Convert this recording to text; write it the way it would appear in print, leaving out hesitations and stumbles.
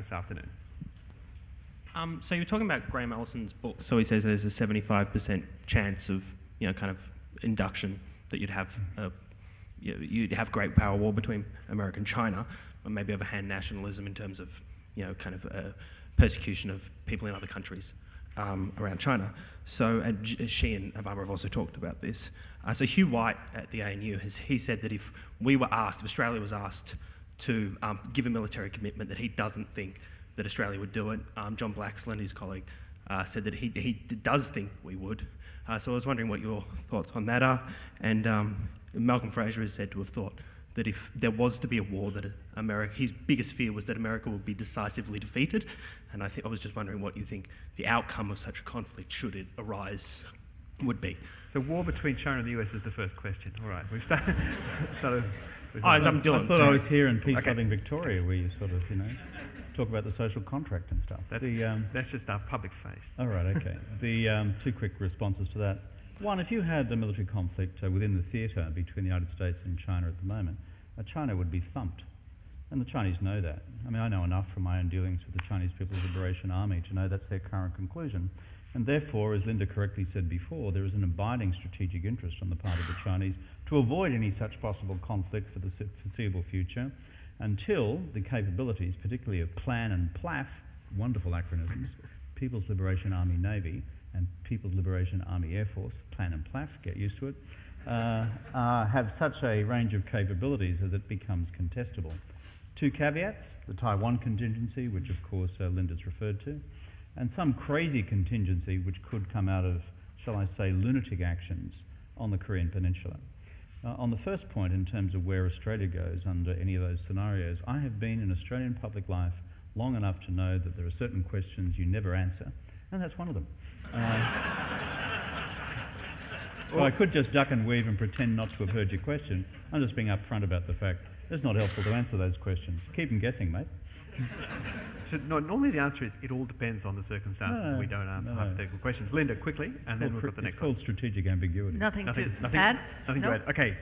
this afternoon. So you're talking about Graham Allison's book. So he says there's a 75% chance of, kind of induction that you'd have great power war between America and China, or maybe overhand nationalism in terms of, kind of persecution of people in other countries around China. So, and she and Obama have also talked about this. So Hugh White at the ANU he said that if Australia was asked to give a military commitment, that he doesn't think that Australia would do it. John Blaxland, his colleague, said that he does think we would. So I was wondering what your thoughts on that are. And Malcolm Fraser is said to have thought that if there was to be a war, that his biggest fear was that America would be decisively defeated. And I was just wondering what you think the outcome of such a conflict, should it arise, would be. So war between China and the US is the first question. All right, we've started. I'm Dylan. I thought I was here in peace-loving Victoria, where you sort of, talk about the social contract and stuff. That's just our public face. All right, okay. The two quick responses to that. One, if you had a military conflict within the theatre between the United States and China at the moment, China would be thumped. And the Chinese know that. I mean, I know enough from my own dealings with the Chinese People's Liberation Army to know that's their current conclusion. And therefore, as Linda correctly said before, there is an abiding strategic interest on the part of the Chinese to avoid any such possible conflict for the foreseeable future, until the capabilities, particularly of PLAN and PLAF, wonderful acronyms, People's Liberation Army Navy and People's Liberation Army Air Force, PLAN and PLAF, get used to it, have such a range of capabilities as it becomes contestable. Two caveats: the Taiwan contingency, which of course Linda's referred to, and some crazy contingency which could come out of, shall I say, lunatic actions on the Korean Peninsula. On the first point, in terms of where Australia goes under any of those scenarios, I have been in Australian public life long enough to know that there are certain questions you never answer, and that's one of them. So I could just duck and weave and pretend not to have heard your question. I'm just being upfront about the fact it's not helpful to answer those questions. Keep them guessing, mate. So, no, normally the answer is it all depends on the circumstances. We don't answer hypothetical questions. Linda, quickly, and then we've got the next one. It's called strategic ambiguity. Nothing to add? Nothing to add. Okay.